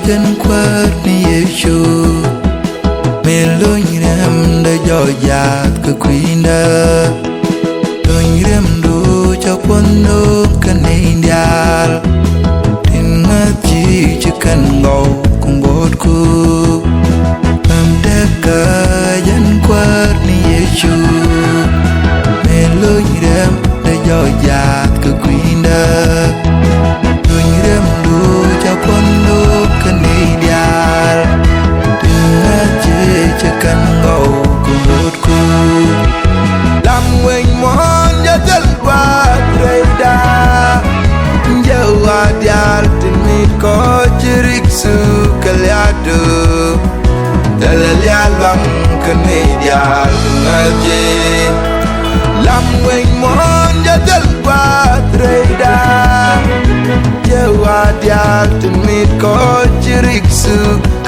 Dân quát ni Yesu mê lối rem đã dò dạt cơ quý nơ lối rem đủ cho quân đô cần nên đal tin ngát chỉ cần ngầu cùng bột cu làm đất cơ dân quát ni Yesu mê lối rem đã dò dạt cơ quý nơ lối rem đủ cho quân đô cần nên đal cần ngầu cùng một cu làm mình muốn nhớ chân qua đời đã giờ qua dia tình có chirik su kaliado dalalia lang kanidia ngaji làm mình muốn nhớ chân qua đời đã giờ qua dia tình có chirik su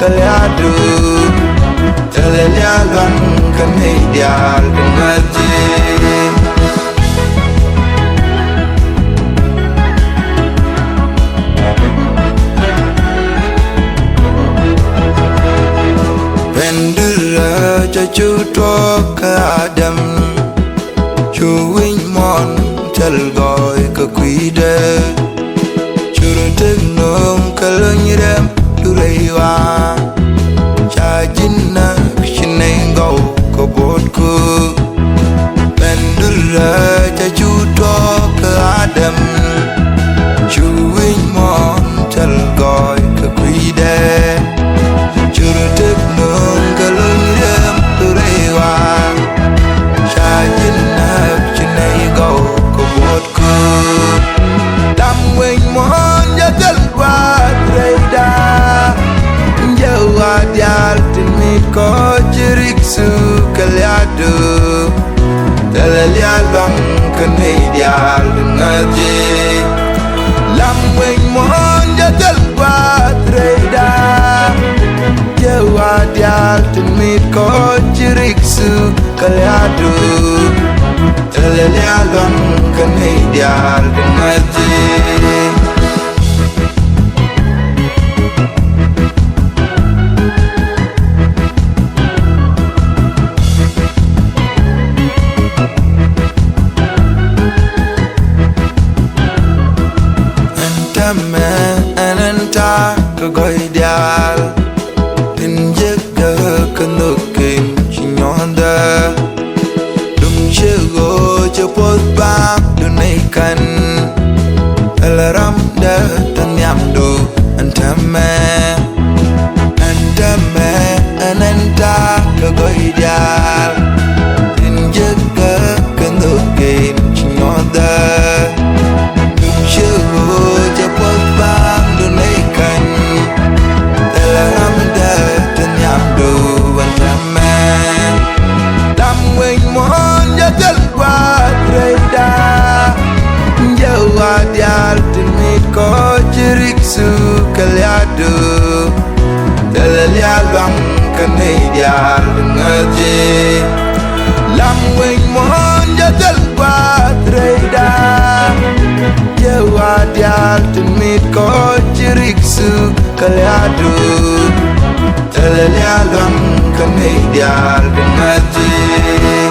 kaliado Dalalia lang kanidia ngaji Vendera cho chú to cả Adam chú vinh mòn chal gọi cả quý đê chú đơn thức nông cả lơ như đêm chú lấy hoa cha chính na xin anh gầu có bột cu Vendera cho chú to cả Adam chú vinh mòn chal gọi cả quý đê chú đơn thức nông cả lơ như đêm chú lấy hoa cha chính na xin anh gầu có bột cu làm mình mòn nhớ chân qua đời đã giờ qua dia tình có chirik su kaliado dalalia lang kanidia ngaji làm mình muốn nhớ chân qua đời đã giờ qua dia tình có chirik su kaliado dalalia lang kanidia ngaji Ananta kagoi dial tin jaga kanukin chinyonda dum chego cepot bak dunaikan alaram da tanyam do antame ananta kagoi dial tin jaga kanukin chinyonda dum chego cepot bak dunaikan alaram da tanyam do antame làm mình muốn nhớ chân qua đời đã giờ qua dia tình có chirik su kaliado dalalia lang kanidia ngaji làm mình muốn nhớ chân qua đời đã giờ qua dia tình có chirik su kaliado dalalia lang kanidia ngaji